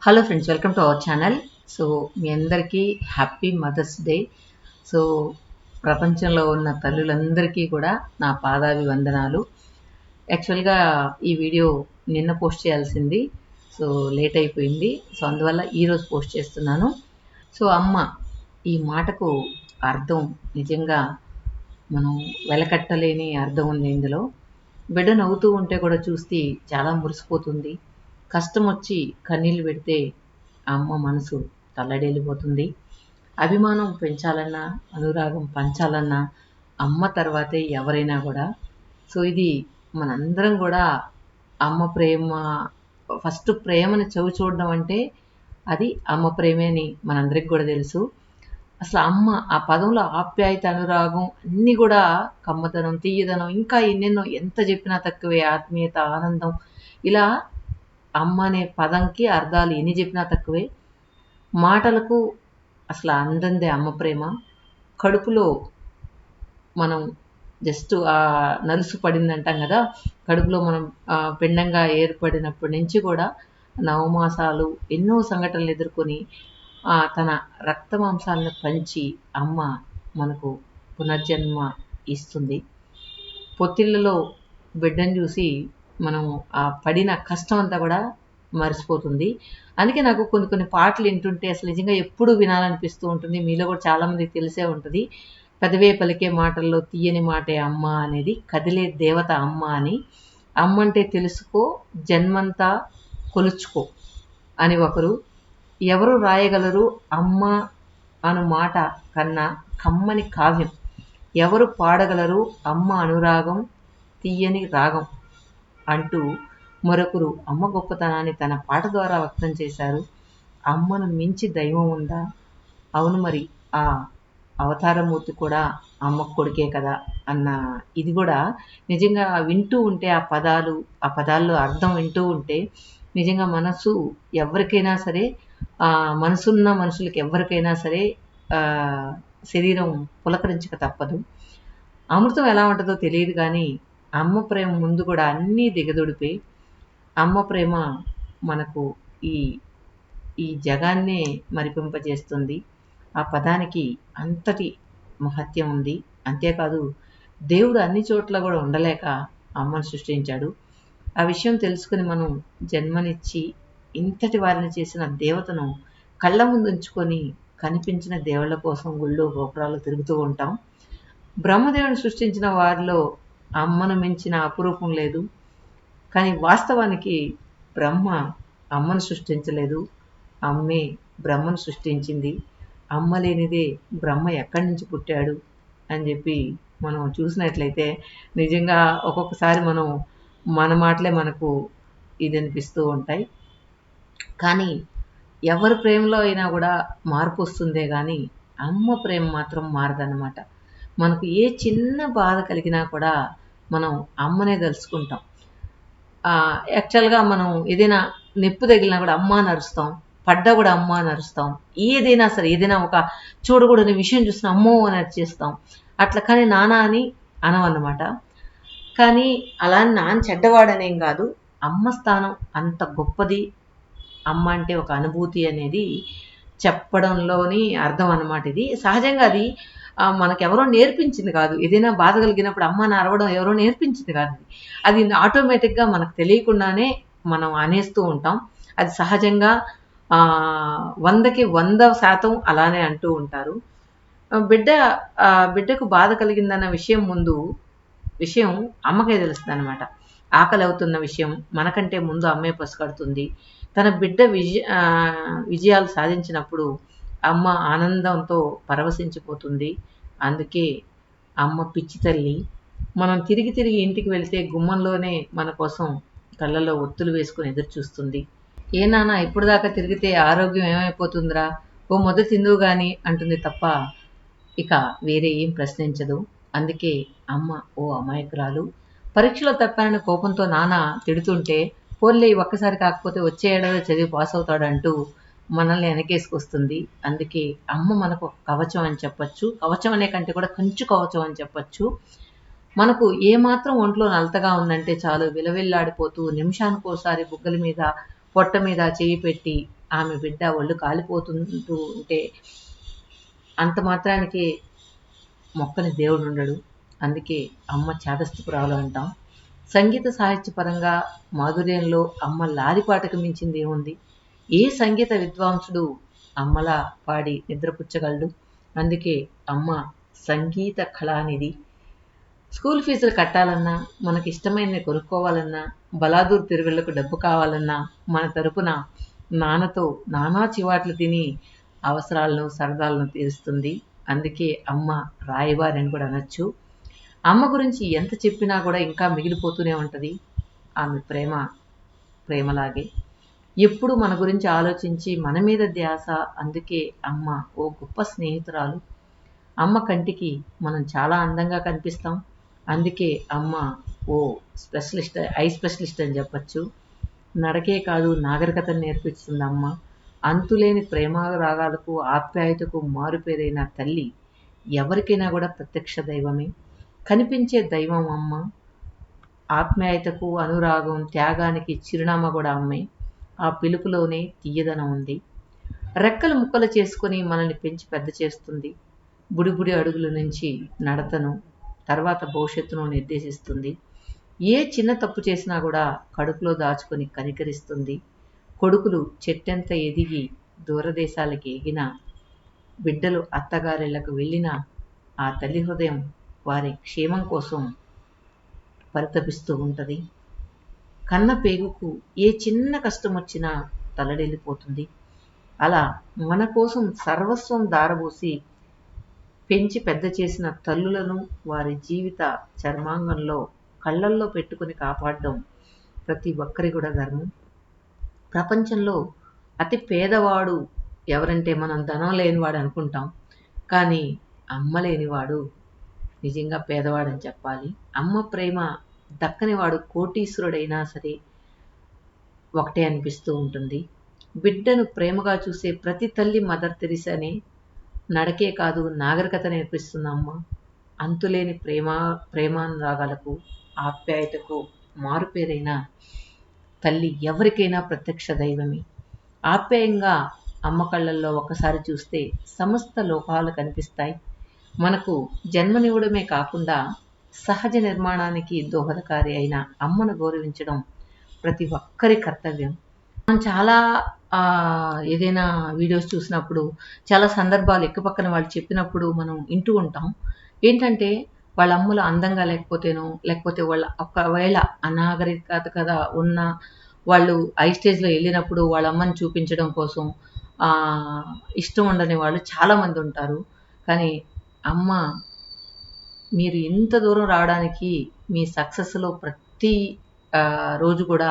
Hello friends, welcome to our channel. So మీ అందరికీ happy mothers day. So ప్రపంచంలో ఉన్న తల్లులందరికీ కూడా నా పాదాభివందనాలు. యాక్చువల్గా ఈ వీడియో నిన్న పోస్ట్ చేయాల్సింది, సో లేట్ అయిపోయింది. సో అందువల్ల ఈరోజు పోస్ట్ చేస్తున్నాను. సో అమ్మ ఈ మాటకు అర్థం నిజంగా మనం వెలకట్టలేని అర్థం ఉంది ఇందులో. బిడ్డ నవ్వుతూ ఉంటే కూడా చూస్తే చాలా మురిసిపోతుంది. కష్టం వచ్చి కన్నీళ్ళు పెడితే అమ్మ మనసు తల్లడిల్లిపోతుంది. అభిమానం పెంచాలన్నా, అనురాగం పంచాలన్నా అమ్మ తర్వాతే ఎవరైనా కూడా. సో ఇది మనందరం కూడా అమ్మ ప్రేమ, ఫస్ట్ ప్రేమని చవి చూడడం అంటే అది అమ్మ ప్రేమే అని మనందరికి కూడా తెలుసు. అసలు అమ్మ ఆ పదంలో ఆప్యాయత, అనురాగం అన్నీ కూడా కమ్మదనం, తీయదనం, ఇంకా ఎన్నెన్నో ఎంత చెప్పినా తక్కువే. ఆత్మీయత, ఆనందం, ఇలా అమ్మ అనే పదంకి అర్థాలు ఎన్ని చెప్పినా తక్కువే. మాటలకు అసలు అందందే అమ్మ ప్రేమ. కడుపులో మనం జస్ట్ నలుసు పడింది అంటాం కదా, కడుపులో మనం పిండంగా ఏర్పడినప్పటి నుంచి కూడా నవమాసాలు ఎన్నో సంఘటనలు ఎదుర్కొని తన రక్త మాంసాలను పంచి అమ్మ మనకు పునర్జన్మ ఇస్తుంది. పొత్తిళ్ళలో బిడ్డను చూసి మనం ఆ పడిన కష్టం అంతా కూడా మర్చిపోతుంది. అందుకే నాకు కొన్ని పాటలు వింటుంటే అసలు నిజంగా ఎప్పుడు వినాలనిపిస్తూ ఉంటుంది. మీలో కూడా చాలామందికి తెలిసే ఉంటుంది. పెదవే పలికే మాటల్లో తీయని మాటే అమ్మ అనేది, కదిలే దేవత అమ్మ అని. అమ్మ అంటే తెలుసుకో, జన్మంతా కొలుచుకో అని ఒకరు. ఎవరు రాయగలరు అమ్మ అను మాట కన్నా కమ్మని కావ్యం? ఎవరు పాడగలరు అమ్మ అనురాగం తీయని రాగం అంటూ మరొకరు అమ్మ గొప్పతనాన్ని తన పాట ద్వారా వ్యక్తం చేశారు. అమ్మను మించి దైవం ఉందా? అవును, మరి ఆ అవతారమూర్తి కూడా అమ్మ కొడుకే కదా అన్న ఇది కూడా నిజంగా వింటూ ఉంటే ఆ పదాల్లో అర్థం వింటూ ఉంటే నిజంగా మనసు ఎవరికైనా సరే, మనసున్న మనుషులకి ఎవరికైనా సరే శరీరం పులకరించక తప్పదు. అమృతం ఎలా ఉంటుందో తెలియదు కానీ అమ్మ ప్రేమ ముందు కూడా అన్నీ దిగదొడిపే. అమ్మ ప్రేమ మనకు ఈ జగాన్నే మరిపింపజేస్తుంది. ఆ పదానికి అంతటి మహత్యం ఉంది. అంతేకాదు, దేవుడు అన్ని చోట్ల కూడా ఉండలేక అమ్మను సృష్టించాడు. ఆ విషయం తెలుసుకుని మనం జన్మనిచ్చి ఇంతటి వారిని చేసిన దేవతను కళ్ళ ముందు ఉంచుకొని కనిపించిన దేవుళ్ళ కోసం గుళ్ళు గోపురాలు తిరుగుతూ ఉంటాం. బ్రహ్మదేవుని సృష్టించిన వారిలో అమ్మను మించిన అపురూపం లేదు. కానీ వాస్తవానికి బ్రహ్మ అమ్మను సృష్టించలేదు, అమ్మే బ్రహ్మను సృష్టించింది. అమ్మ లేనిదే బ్రహ్మ ఎక్కడి నుంచి పుట్టాడు అని చెప్పి మనం చూసినట్లయితే నిజంగా ఒక్కొక్కసారి మన మాటలే మనకు ఇది అనిపిస్తూ ఉంటాయి. కానీ ఎవరి ప్రేమలో అయినా కూడా మార్పు వస్తుందే కానీ అమ్మ ప్రేమ మాత్రం మారదన్నమాట. మనకు ఏ చిన్న బాధ కలిగినా కూడా మనం అమ్మనే తలుచుకుంటాం. యాక్చువల్గా మనం ఏదైనా నొప్పి తగిలినా కూడా అమ్మ అని అరుస్తాం, పడ్డా కూడా అమ్మ అని అరుస్తాం. ఏదైనా సరే, ఏదైనా ఒక చూడకూడని విషయం చూసిన అమ్మో అని అరిచేస్తాం అట్లా. కానీ నాన్న అని అనవన్నమాట. కానీ అలా నాన్న చెడ్డవాడనేం కాదు, అమ్మ స్థానం అంత గొప్పది. అమ్మ అంటే ఒక అనుభూతి అనేది చెప్పడంలోని అర్థం అన్నమాట. ఇది సహజంగా అది మనకెవరో నేర్పించింది కాదు. ఏదైనా బాధ కలిగినప్పుడు అమ్మ అని అరవడం ఎవరో నేర్పించింది కాదు. అది ఆటోమేటిక్గా మనకు తెలియకుండానే మనం అనేస్తూ ఉంటాం. అది సహజంగా 100కి 100% అలానే అంటూ ఉంటారు. బిడ్డకు బాధ కలిగిందన్న విషయం అమ్మకే తెలుస్తుంది అనమాట. ఆకలి అవుతున్న విషయం మనకంటే ముందు అమ్మే పసిగడుతుంది. తన బిడ్డ విజయాలు సాధించినప్పుడు అమ్మ ఆనందంతో పరవశించిపోతుంది. అందుకే అమ్మ పిచ్చి తల్లి. మనం తిరిగి ఇంటికి వెళ్తే గుమ్మంలోనే మన కోసం కళ్ళలో ఒత్తులు వేసుకుని ఎదురు చూస్తుంది. ఏ నాన్న ఇప్పుడు దాకా తిరిగితే ఆరోగ్యం ఏమైపోతుందిరా, ఓ మొదటి తిందువు కానీ అంటుంది తప్ప ఇక వేరే ఏం ప్రశ్నించదు. అందుకే అమ్మ ఓ అమాయకురాలు. పరీక్షలో తప్పానని కోపంతో నాన్న తిడుతుంటే పోన్లే ఒక్కసారి కాకపోతే వచ్చే ఏడాది చదివి పాస్ అవుతాడంటూ మనల్ని వెనకేసుకొస్తుంది. అందుకే అమ్మ మనకు ఒక కవచం అని చెప్పచ్చు. కవచం అనే కంటే కూడా కంచు కవచం అని చెప్పచ్చు. మనకు ఏమాత్రం ఒంట్లో నలతగా ఉందంటే చాలు విలవిల్లాడిపోతూ నిమిషానికోసారి బుగ్గల మీద పొట్ట మీద చెయ్యి పెట్టి ఆమె బిడ్డ ఒళ్ళు కాలిపోతుంటూ ఉంటే అంత మాత్రానికి మొక్కని దేవుడు ఉండడు. అందుకే అమ్మ చాదస్తపురాలు అంటాం. సంగీత సాహిత్య పరంగా మాధుర్యంలో అమ్మ లాలిపాటకు మించింది ఏముంది? ఏ సంగీత విద్వాంసుడు అమ్మలా పాడి నిద్రపుచ్చగలడు? అందుకే అమ్మ సంగీత కళానిధి. స్కూల్ ఫీజులు కట్టాలన్నా, మనకి ఇష్టమైనది కొనుక్కోవాలన్నా, బలాదూర్ తిరువిళ్లకు డబ్బు కావాలన్నా మన తరపున నాన్నతో నానా చివాట్లు తిని అవసరాలను సరదాలను తీరుస్తుంది. అందుకే అమ్మ రాయబారి అని కూడా అనొచ్చు. అమ్మ గురించి ఎంత చెప్పినా కూడా ఇంకా మిగిలిపోతూనే ఉంటుంది. ఆమె ప్రేమలాగే ఎప్పుడు మన గురించి ఆలోచించి మన మీద ధ్యాస. అందుకే అమ్మ ఓ గొప్ప స్నేహితురాలు. అమ్మ కంటికి మనం చాలా అందంగా కనిపిస్తాం. అందుకే అమ్మ ఓ స్పెషలిస్ట్, ఐ స్పెషలిస్ట్ అని చెప్పచ్చు. నడకే కాదు నాగరికతను నేర్పిస్తుంది అమ్మ. అంతులేని ప్రేమ రాగాలకు ఆప్యాయతకు మారుపేరైన తల్లి ఎవరికైనా కూడా ప్రత్యక్ష దైవమే. కనిపించే దైవం అమ్మ. ఆప్యాయతకు, అనురాగం, త్యాగానికి చిరునామా కూడా అమ్మే. ఆ పిలుపులోనే తీయదనం ఉంది. రెక్కలు ముక్కలు చేసుకొని మనల్ని పెంచి పెద్ద చేస్తుంది. బుడిబుడి అడుగుల నుంచి నడతను, తర్వాత భవిష్యత్తును నిర్దేశిస్తుంది. ఏ చిన్న తప్పు చేసినా కూడా కడుపులో దాచుకొని కనికరిస్తుంది. కొడుకులు చెట్టెంత ఎదిగి దూరదేశాలకి ఎగిన, బిడ్డలు అత్తగారిళ్లకు వెళ్ళిన ఆ తల్లి హృదయం వారి క్షేమం కోసం పరితపిస్తూ ఉంటుంది. కన్న పేగుకు ఏ చిన్న కష్టం వచ్చినా తలడెళ్ళిపోతుంది. అలా మన కోసం సర్వస్వం దారబోసి పెంచి పెద్ద చేసిన తల్లులను వారి జీవిత చర్మాంగంలో కళ్ళల్లో పెట్టుకుని కాపాడడం ప్రతి ఒక్కరి కూడా ధర్మం. ప్రపంచంలో అతి పేదవాడు ఎవరంటే మనం ధనం లేనివాడు అనుకుంటాం. కానీ అమ్మ లేనివాడు నిజంగా పేదవాడని చెప్పాలి. అమ్మ ప్రేమ దక్కనివాడు కోటీశ్వరుడైనా సరే ఒకటే అనిపిస్తూ ఉంటుంది. బిడ్డను ప్రేమగా చూసే ప్రతి తల్లి మదర్ తెరిసానే. నడకే కాదు నాగరికత నేర్పిస్తుంది అమ్మ. అంతులేని ప్రేమానురాగాలకు, ఆప్యాయతకు మారుపేరైన తల్లి ఎవరికైనా ప్రత్యక్ష దైవమే. ఆప్యాయంగా అమ్మ కళ్ళల్లో ఒక్కసారి చూస్తే సమస్త లోకాలు కనిపిస్తాయి. మనకు జన్మనివ్వడమే కాకుండా సహజ నిర్మాణానికి దోహదకారి అయిన అమ్మను గౌరవించడం ప్రతి ఒక్కరి కర్తవ్యం. మనం చాలా ఏదైనా వీడియోస్ చూసినప్పుడు చాలా సందర్భాలు ఎక్కపక్కన వాళ్ళు చెప్పినప్పుడు మనం వింటూ ఉంటాం. ఏంటంటే వాళ్ళ అమ్మలు అందంగా లేకపోతేనో, లేకపోతే వాళ్ళ ఒకవేళ అనాగరికత కదా ఉన్న వాళ్ళు ఐ స్టేజ్లో వెళ్ళినప్పుడు వాళ్ళ అమ్మని చూపించడం కోసం ఇష్టం ఉండని వాళ్ళు చాలామంది ఉంటారు. కానీ అమ్మ మీరు ఇంత దూరం రావడానికి మీ సక్సెస్లో ప్రతి రోజు కూడా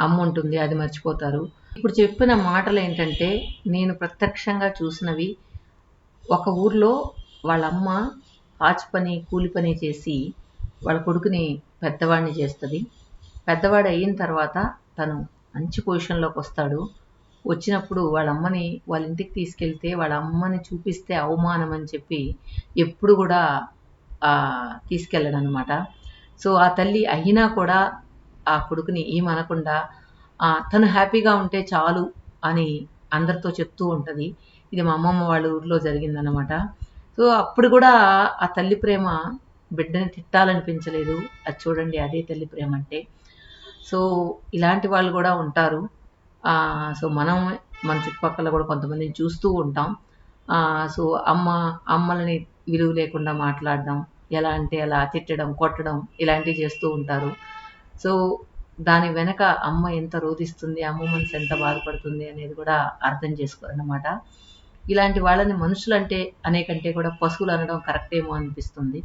అమ్మ ఉంటుంది. అది మర్చిపోతారు. ఇప్పుడు చెప్పిన మాటలు ఏంటంటే నేను ప్రత్యక్షంగా చూసినవి. ఒక ఊర్లో వాళ్ళమ్మ పాచి పని, కూలి పని చేసి వాళ్ళ కొడుకుని పెద్దవాడిని చేస్తుంది. పెద్దవాడు అయిన తర్వాత తను మంచి పొజిషన్లోకి వస్తాడు. వచ్చినప్పుడు వాళ్ళ అమ్మని వాళ్ళ ఇంటికి తీసుకెళ్తే వాళ్ళ అమ్మని చూపిస్తే అవమానం అని చెప్పి ఎప్పుడు కూడా తీసుకెళ్ళడు అనమాట. సో ఆ తల్లి అయినా కూడా ఆ కొడుకుని ఏమనకుండా తను హ్యాపీగా ఉంటే చాలు అని అందరితో చెప్తూ ఉంటుంది. ఇది మా అమ్మమ్మ వాళ్ళ ఊర్లో జరిగిందనమాట. సో అప్పుడు కూడా ఆ తల్లి ప్రేమ బిడ్డని తిట్టాలనిపించలేదు. అది చూడండి, అదే తల్లి ప్రేమ అంటే. సో ఇలాంటి వాళ్ళు కూడా ఉంటారు. సో మన చుట్టుపక్కల కూడా కొంతమందిని చూస్తూ ఉంటాం. సో అమ్మల్ని విలువ లేకుండా మాట్లాడడం, ఎలా అంటే అలా తిట్టడం, కొట్టడం ఇలాంటివి చేస్తూ ఉంటారు. సో దాని వెనక అమ్మ ఎంత రోధిస్తుంది, అమ్మ మనసు ఎంత బాధపడుతుంది అనేది కూడా అర్థం చేసుకోరన్నమాట. ఇలాంటి వాళ్ళని మనుషులంటే అనేకంటే కూడా పశువులు అనడం కరెక్ట్ ఏమో అనిపిస్తుంది.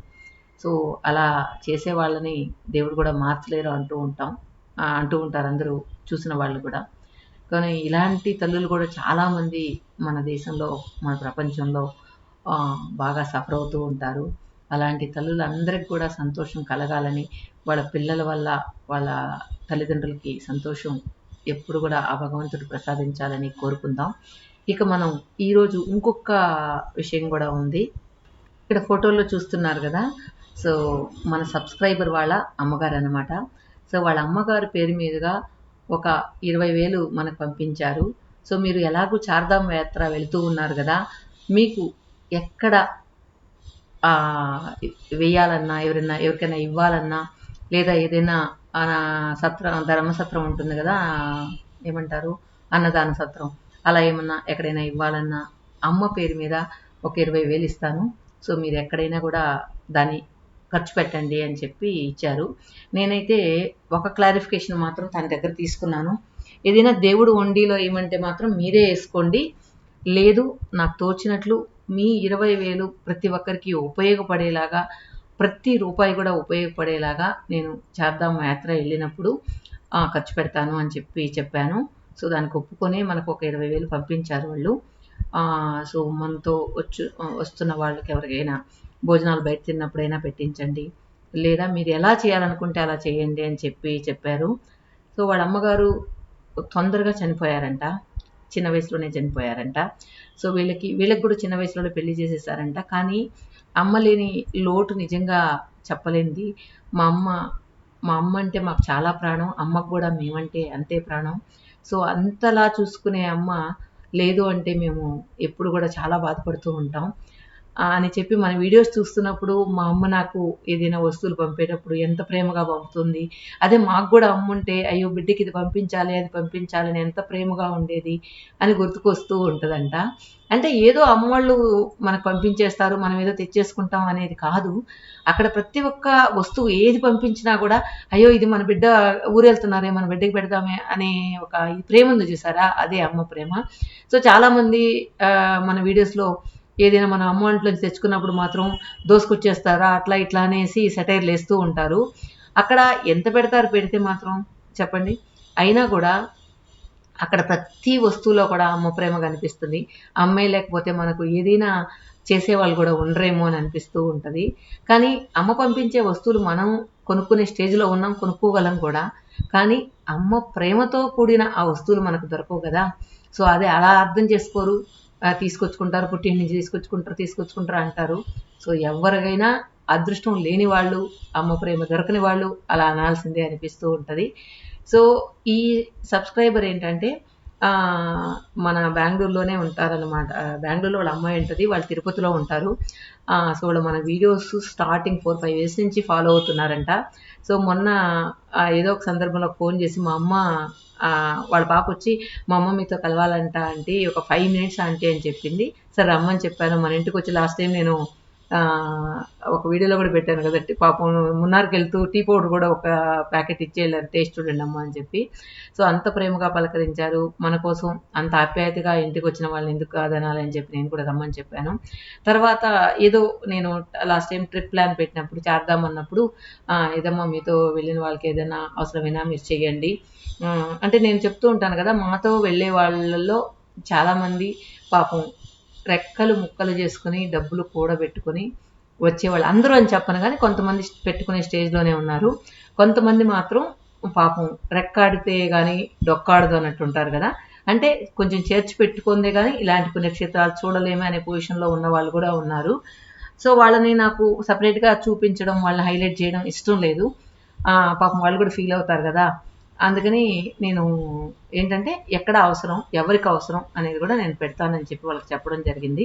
సో అలా చేసే వాళ్ళని దేవుడు కూడా మార్చలేరు అంటూ ఉంటారు అందరూ చూసిన వాళ్ళు కూడా. కానీ ఇలాంటి తల్లులు కూడా చాలామంది మన దేశంలో, మన ప్రపంచంలో బాగా సఫర్ అవుతూ ఉంటారు. అలాంటి తల్లులందరికీ కూడా సంతోషం కలగాలని, వాళ్ళ పిల్లల వల్ల వాళ్ళ తల్లిదండ్రులకి సంతోషం ఎప్పుడు కూడా ఆ భగవంతుడు ప్రసాదించాలని కోరుకుందాం. ఇక మనం ఈరోజు ఇంకొక విషయం కూడా ఉంది. ఇక్కడ ఫోటోల్లో చూస్తున్నారు కదా, సో మన సబ్స్క్రైబర్ వాళ్ళ అమ్మగారు అనమాట. సో వాళ్ళ అమ్మగారి పేరు మీదుగా ఒక 20,000 మనకు పంపించారు. సో మీరు ఎలాగూ చార్ధామ్ యాత్ర వెళ్తూ ఉన్నారు కదా, మీకు ఎక్కడ వేయాలన్నా, ఎవరికైనా ఇవ్వాలన్నా, లేదా ఏదైనా సత్రం, ధర్మసత్రం ఉంటుంది కదా, ఏమంటారు, అన్నదాన సత్రం, అలా ఏమన్నా ఎక్కడైనా ఇవ్వాలన్నా అమ్మ పేరు మీద ఒక 20,000 ఇస్తాను. సో మీరు ఎక్కడైనా కూడా దాన్ని ఖర్చు పెట్టండి అని చెప్పి ఇచ్చారు. నేనైతే ఒక క్లారిఫికేషన్ మాత్రం తన దగ్గర తీసుకున్నాను. ఏదైనా దేవుడు హుండీలో ఏమంటే మాత్రం మీరే వేసుకోండి, లేదు నాకు తోచినట్లు మీ 20,000 ప్రతి ఒక్కరికి ఉపయోగపడేలాగా, ప్రతి రూపాయి కూడా ఉపయోగపడేలాగా నేను చార్ధామ్ యాత్ర వెళ్ళినప్పుడు ఖర్చు పెడతాను అని చెప్పాను. సో దానికి ఒప్పుకొని మనకు ఒక 20,000 పంపించారు వాళ్ళు. సో మనతో వస్తున్న వాళ్ళకి ఎవరికైనా భోజనాలు బయట తిన్నప్పుడైనా పెట్టించండి, లేదా మీరు ఎలా చేయాలనుకుంటే అలా చేయండి అని చెప్పారు. సో వాళ్ళ అమ్మగారు తొందరగా చనిపోయారంట, చిన్న వయసులోనే చనిపోయారంట. సో వీళ్ళకి కూడా చిన్న వయసులోనే పెళ్లి చేసేసారంట. కానీ అమ్మ లేని లోటు నిజంగా చెప్పలేనిది. మా అమ్మ అంటే మాకు చాలా ప్రాణం, అమ్మకు కూడా మేమంటే అంతే ప్రాణం. సో అంతలా చూసుకునే అమ్మ లేదు అంటే మేము ఎప్పుడు కూడా చాలా బాధపడుతూ ఉంటాం అని చెప్పి మన వీడియోస్ చూస్తున్నప్పుడు మా అమ్మ నాకు ఏదైనా వస్తువులు పంపేటప్పుడు ఎంత ప్రేమగా పంపుతుంది. అదే మాకు కూడా అమ్మ ఉంటే అయ్యో బిడ్డకి ఇది పంపించాలి, అది పంపించాలని ఎంత ప్రేమగా ఉండేది అని గుర్తుకొస్తూ ఉంటుందంట. అంటే ఏదో అమ్మ వాళ్ళు మనకు పంపించేస్తారు, మనం ఏదో తెచ్చేసుకుంటాం అనేది కాదు. అక్కడ ప్రతి ఒక్క వస్తువు ఏది పంపించినా కూడా అయ్యో ఇది మన బిడ్డ ఊరెళ్తున్నారే, మన బిడ్డకి పెడదామే అనే ఒక ఈ ప్రేమ ఉంది చూసారా, అదే అమ్మ ప్రేమ. సో చాలామంది మన వీడియోస్లో ఏదైనా మన అమ్మ ఇంట్లోంచి తెచ్చుకున్నప్పుడు మాత్రం దోసుకొచ్చేస్తారా అట్లా ఇట్లా అనేసి సెటైర్లు వేస్తూ ఉంటారు. అక్కడ ఎంత పెడతారు పెడితే మాత్రం చెప్పండి. అయినా కూడా అక్కడ ప్రతి వస్తువులో కూడా అమ్మ ప్రేమ కనిపిస్తుంది. అమ్మే లేకపోతే మనకు ఏదైనా చేసేవాళ్ళు కూడా ఉండరేమో అని అనిపిస్తూ ఉంటుంది. కానీ అమ్మ పంపించే వస్తువులు మనం కొనుక్కునే స్టేజ్లో ఉన్నాం, కొనుక్కోగలం కూడా. కానీ అమ్మ ప్రేమతో కూడిన ఆ వస్తువులు మనకు దొరకవు కదా. సో అదే అలా అర్థం చేసుకోరు, తీసుకొచ్చుకుంటారు, పుట్టింటి నుంచి తీసుకొచ్చుకుంటారు అంటారు. సో ఎవరికైనా అదృష్టం లేని వాళ్ళు, అమ్మ ప్రేమ దొరకని వాళ్ళు అలా అనాల్సిందే అనిపిస్తూ ఉంటుంది. సో ఈ సబ్స్క్రైబర్ ఏంటంటే మన బెంగళూరులోనే ఉంటారనమాట. బెంగళూరులో వాళ్ళ అమ్మాయి ఉంటుంది, వాళ్ళు తిరుపతిలో ఉంటారు. సో వాళ్ళు మన వీడియోస్ స్టార్టింగ్ 4-5 years నుంచి ఫాలో అవుతున్నారంట. సో మొన్న ఏదో ఒక సందర్భంలో ఫోన్ చేసి మా అమ్మ వాళ్ళ పాప వచ్చి మా అమ్మ మీతో కలవాలంట ఆంటీ, ఒక 5 minutes ఆంటీ అని చెప్పింది. సరే రమ్మని చెప్పాను. మన ఇంటికి వచ్చి లాస్ట్ టైం నేను ఒక వీడియోలో కూడా పెట్టాను కదా, పాపం మున్నార్కి వెళ్తూ టీ పౌడర్ కూడా ఒక ప్యాకెట్ ఇచ్చి వెళ్ళారు, టేస్ట్ చూడండి అమ్మ అని చెప్పి. సో అంత ప్రేమగా పలకరించారు మన కోసం, అంత ఆప్యాయతగా ఇంటికి వచ్చిన వాళ్ళని ఎందుకు కాదనాలి అని చెప్పి నేను కూడా రమ్మని చెప్పాను. తర్వాత ఏదో నేను లాస్ట్ టైం ట్రిప్ ప్లాన్ పెట్టినప్పుడు చార్ధామ్ అన్నప్పుడు ఏదమ్మా మీతో వెళ్ళిన వాళ్ళకి ఏదైనా అవసరమైనా మీరు చేయండి అంటే నేను చెప్తూ ఉంటాను కదా, మాతో వెళ్ళే వాళ్ళల్లో చాలామంది పాపం రెక్కలు ముక్కలు చేసుకుని డబ్బులు కూడబెట్టుకుని వచ్చేవాళ్ళు. అందరూ అని చెప్పను కానీ కొంతమంది పెట్టుకునే స్టేజ్లోనే ఉన్నారు. కొంతమంది మాత్రం పాపం రెక్కాడితే కానీ డొక్కాడదు అన్నట్టు ఉంటారు కదా, అంటే కొంచెం చేర్చి పెట్టుకుందే కానీ ఇలాంటి పుణ్యక్షేత్రాలు చూడలేమే అనే పొజిషన్లో ఉన్న వాళ్ళు కూడా ఉన్నారు. సో వాళ్ళని నాకు సపరేట్గా చూపించడం, వాళ్ళని హైలైట్ చేయడం ఇష్టం లేదు. పాపం వాళ్ళు కూడా ఫీల్ అవుతారు కదా. అందుకని నేను ఏంటంటే ఎక్కడ అవసరం, ఎవరికి అవసరం అనేది కూడా నేను పెడతానని చెప్పి వాళ్ళకి చెప్పడం జరిగింది.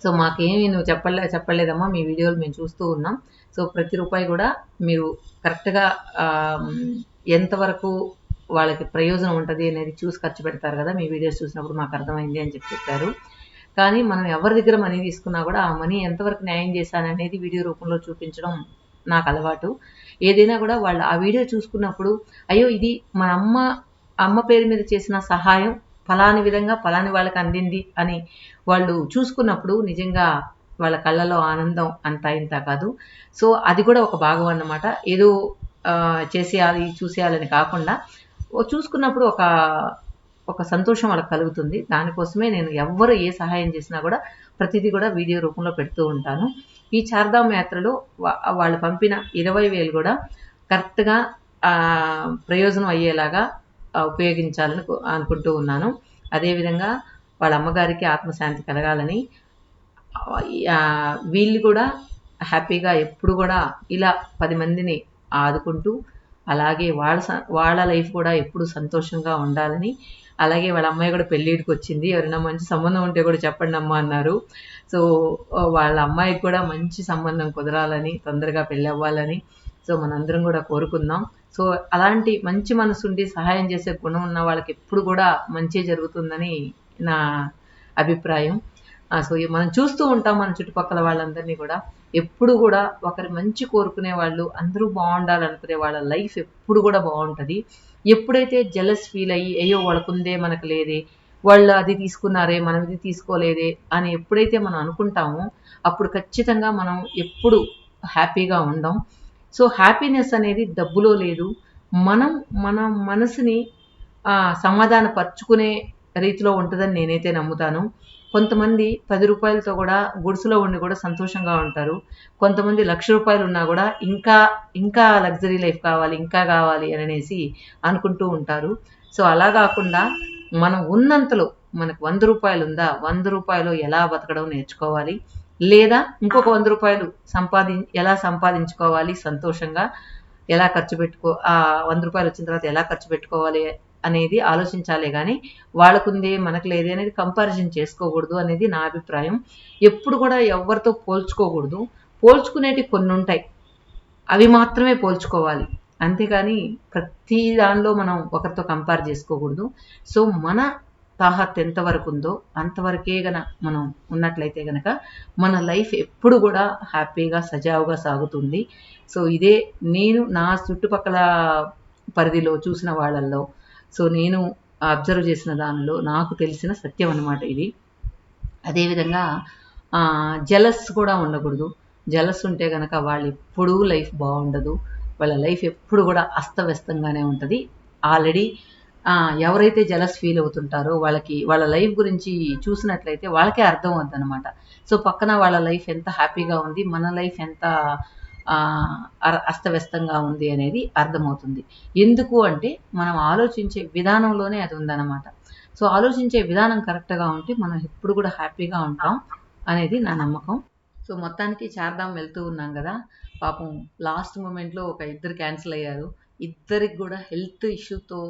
సో మాకేమి నువ్వు చెప్పలేదమ్మా, మీ వీడియోలు మేము చూస్తూ ఉన్నాం. సో ప్రతి రూపాయి కూడా మీరు కరెక్ట్గా ఎంతవరకు వాళ్ళకి ప్రయోజనం ఉంటుంది అనేది చూసి ఖర్చు పెడతారు కదా, మీ వీడియోస్ చూసినప్పుడు మాకు అర్థమైంది అని చెప్పారు. కానీ మనం ఎవరి దగ్గర మనీ తీసుకున్నా కూడా ఆ మనీ ఎంతవరకు న్యాయం చేశాననేది వీడియో రూపంలో చూపించడం నాకు అలవాటు. ఏదైనా కూడా వాళ్ళు ఆ వీడియో చూసుకున్నప్పుడు అయ్యో ఇది మన అమ్మ పేరు మీద చేసిన సహాయం ఫలాని విధంగా ఫలాని వాళ్ళకి అందింది అని వాళ్ళు చూసుకున్నప్పుడు నిజంగా వాళ్ళ కళ్ళలో ఆనందం అంతా ఇంత కాదు. సో అది కూడా ఒక భాగం అన్నమాట. ఏదో చేసేయాలి చూసేయాలని కాకుండా చూసుకున్నప్పుడు ఒక సంతోషం వాళ్ళకి కలుగుతుంది. దానికోసమే నేను ఎవ్వరు ఏ సహాయం చేసినా కూడా ప్రతిదీ కూడా వీడియో రూపంలో పెడుతూ ఉంటాను. ఈ చార్ధామ్ యాత్రలో వాళ్ళు పంపిన 20,000 కూడా కరెక్ట్గా ప్రయోజనం అయ్యేలాగా ఉపయోగించాలని అనుకుంటూ ఉన్నాను. అదేవిధంగా వాళ్ళ అమ్మగారికి ఆత్మశాంతి కలగాలని, వీళ్ళు కూడా హ్యాపీగా ఎప్పుడు కూడా ఇలా 10 మందిని ఆదుకుంటూ అలాగే వాళ్ళ లైఫ్ కూడా ఎప్పుడు సంతోషంగా ఉండాలని, అలాగే వాళ్ళ అమ్మాయి కూడా పెళ్ళిడికి వచ్చింది. ఎవరైనా మంచి సంబంధం ఉంటే కూడా చెప్పండి అమ్మా అన్నారు. సో వాళ్ళ అమ్మాయికి కూడా మంచి సంబంధం కుదరాలని, తొందరగా పెళ్ళి అవ్వాలని సో మనందరం కూడా కోరుకుందాం. సో అలాంటి మంచి మనసుండి సహాయం చేసే గుణం ఉన్న వాళ్ళకి ఎప్పుడు కూడా మంచి జరుగుతుందని నా అభిప్రాయం. సో మనం చూస్తూ ఉంటాం మన చుట్టుపక్కల వాళ్ళందరినీ కూడా, ఎప్పుడు కూడా ఒకరి మంచి కోరుకునే వాళ్ళు, అందరూ బాగుండాలనుకునే వాళ్ళ లైఫ్ ఎప్పుడు కూడా బాగుంటుంది. ఎప్పుడైతే జెలస్ ఫీల్ అయ్యి అయ్యో వాళ్ళకుందే మనకు లేదే, వాళ్ళు అది తీసుకున్నారే మనం ఇది తీసుకోలేదే అని ఎప్పుడైతే మనం అనుకుంటామో అప్పుడు ఖచ్చితంగా మనం ఎప్పుడు హ్యాపీగా ఉండం. సో హ్యాపీనెస్ అనేది డబ్బులో లేదు. మనం మన మనసుని సమాధాన పరుచుకునే రీతిలో ఉంటుందని నేనైతే నమ్ముతాను. కొంతమంది 10 రూపాయలతో కూడా గుడిసెలో ఉండి కూడా సంతోషంగా ఉంటారు. కొంతమంది 1,00,000 రూపాయలు ఉన్నా కూడా ఇంకా ఇంకా లగ్జరీ లైఫ్ కావాలి, ఇంకా కావాలి అని అనేసి అనుకుంటూ ఉంటారు. సో అలా కాకుండా మనం ఉన్నంతలో మనకు 100 రూపాయలు ఉందా, 100 రూపాయలు ఎలా బతకడం నేర్చుకోవాలి, లేదా ఇంకొక 100 రూపాయలు ఎలా సంపాదించుకోవాలి సంతోషంగా, ఎలా ఖర్చు పెట్టుకో 100 రూపాయలు వచ్చిన తర్వాత ఎలా ఖర్చు పెట్టుకోవాలి అనేది ఆలోచించాలే కానీ వాళ్ళకుంది మనకు లేదే అనేది కంపారిజన్ చేసుకోకూడదు అనేది నా అభిప్రాయం. ఎప్పుడు కూడా ఎవరితో పోల్చుకోకూడదు. పోల్చుకునేటివి కొన్ని ఉంటాయి, అవి మాత్రమే పోల్చుకోవాలి. అంతేగాని ప్రతి దానిలో మనం ఒకరితో కంపేర్ చేసుకోకూడదు. సో మన తాహత్ ఎంతవరకు ఉందో అంతవరకే మనం ఉన్నట్లయితే గనక మన లైఫ్ ఎప్పుడు కూడా హ్యాపీగా సజావుగా సాగుతుంది. సో ఇదే నేను నా చుట్టుపక్కల పరిధిలో చూసిన వాళ్ళల్లో, సో నేను అబ్జర్వ్ చేసిన దానిలో నాకు తెలిసిన సత్యం అన్నమాట ఇది. అదేవిధంగా జెలస్ కూడా ఉండకూడదు. జెలస్ ఉంటే కనుక వాళ్ళు ఎప్పుడూ లైఫ్ బాగుండదు. వాళ్ళ లైఫ్ ఎప్పుడు కూడా అస్తవ్యస్తంగానే ఉంటుంది. ఆల్రెడీ ఎవరైతే జెలస్ ఫీల్ అవుతుంటారో వాళ్ళ లైఫ్ గురించి చూసినట్లయితే వాళ్ళకే అర్థం అవుతుంది అనమాట. సో పక్కన వాళ్ళ లైఫ్ ఎంత హ్యాపీగా ఉంది, మన లైఫ్ ఎంత అస్తవ్యస్తంగా ఉంది అనేది అర్థమవుతుంది. ఎందుకు అంటే మనం ఆలోచించే విధానంలోనే అది ఉందన్నమాట. సో ఆలోచించే విధానం కరెక్ట్గా ఉంటే మనం ఎప్పుడు కూడా హ్యాపీగా ఉంటాం అనేది నా నమ్మకం. సో మొత్తానికి చార్ధామ్ వెళ్తూ ఉన్నాం కదా, పాపం లాస్ట్ మూమెంట్లో ఒక ఇద్దరు క్యాన్సిల్ అయ్యారు. ఇద్దరికి కూడా హెల్త్ ఇష్యూతో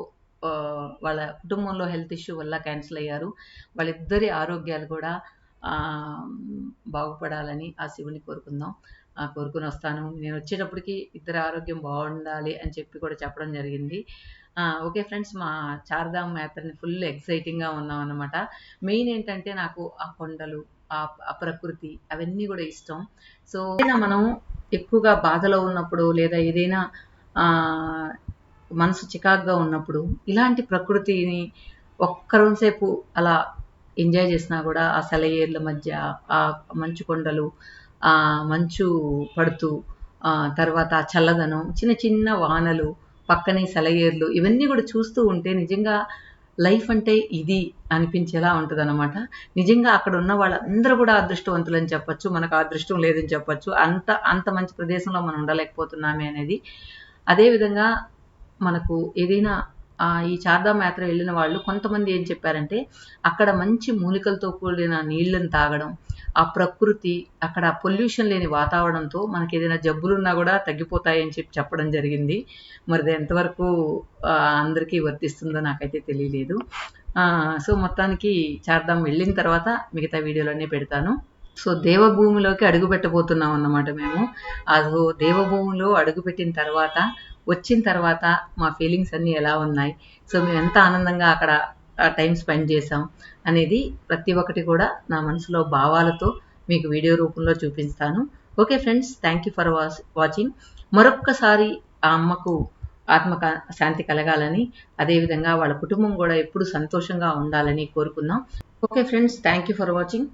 వాళ్ళ కుటుంబంలో హెల్త్ ఇష్యూ వల్ల క్యాన్సిల్ అయ్యారు. వాళ్ళిద్దరి ఆరోగ్యాలు కూడా బాగుపడాలని ఆ శివుని కోరుకుందాం. కోరుకుని వస్తాను. నేను వచ్చేటప్పటికి ఇద్దరి ఆరోగ్యం బాగుండాలి అని చెప్పి కూడా చెప్పడం జరిగింది. ఓకే ఫ్రెండ్స్, మా చార్ధామ్ యాత్రని ఫుల్ ఎక్సైటింగ్గా ఉన్నాం అన్నమాట. మెయిన్ ఏంటంటే నాకు ఆ కొండలు, ఆ ప్రకృతి అవన్నీ కూడా ఇష్టం. సో మనం ఎక్కువగా బాధలో ఉన్నప్పుడు లేదా ఏదైనా మనసు చికాగ్గా ఉన్నప్పుడు ఇలాంటి ప్రకృతిని ఒక్కరోసేపు అలా ఎంజాయ్ చేసినా కూడా ఆ సెలయేర్ల మధ్య ఆ మంచు కొండలు, ఆ మంచు పడుతూ తర్వాత చల్లదనం, చిన్న చిన్న వానలు, పక్కనే సెలయేర్లు, ఇవన్నీ కూడా చూస్తూ ఉంటే నిజంగా లైఫ్ అంటే ఇది అనిపించేలా ఉంటుంది అనమాట. నిజంగా అక్కడ ఉన్న వాళ్ళందరూ కూడా అదృష్టవంతులని చెప్పచ్చు. మనకు అదృష్టం లేదని చెప్పచ్చు. అంత మంచి ప్రదేశంలో మనం ఉండలేకపోతున్నామే అనేది. అదేవిధంగా మనకు ఏదైనా ఈ చార్ధామ్ యాత్ర వెళ్ళిన వాళ్ళు కొంతమంది ఏం చెప్పారంటే అక్కడ మంచి మూలికలతో కూడిన నీళ్ళని తాగడం, ఆ ప్రకృతి, అక్కడ పొల్యూషన్ లేని వాతావరణంతో మనకి ఏదైనా జబ్బులున్నా కూడా తగ్గిపోతాయని చెప్పడం జరిగింది. మరి ఎంతవరకు అందరికీ వర్తిస్తుందో నాకైతే తెలియలేదు. సో మొత్తానికి చార్ధామ్ వెళ్ళిన తర్వాత మిగతా వీడియోలన్నీ పెడతాను. సో దేవభూమిలోకి అడుగు పెట్టబోతున్నాం అన్నమాట మేము. అదో దేవభూమిలో అడుగుపెట్టిన తర్వాత వచ్చిన తర్వాత మా ఫీలింగ్స్ అన్నీ ఎలా ఉన్నాయి, సో మేము ఎంత ఆనందంగా అక్కడ టైం స్పెండ్ చేసాం అనేది ప్రతి ఒక్కటి కూడా నా మనసులో భావాలతో మీకు వీడియో రూపంలో చూపిస్తాను. Okay friends, thank you for watching. మరొక్కసారి ఆ అమ్మకు ఆత్మక శాంతి కలగాలని, అదేవిధంగా వాళ్ళ కుటుంబం కూడా ఎప్పుడు సంతోషంగా ఉండాలని కోరుకుందాం. Okay friends, thank you for watching.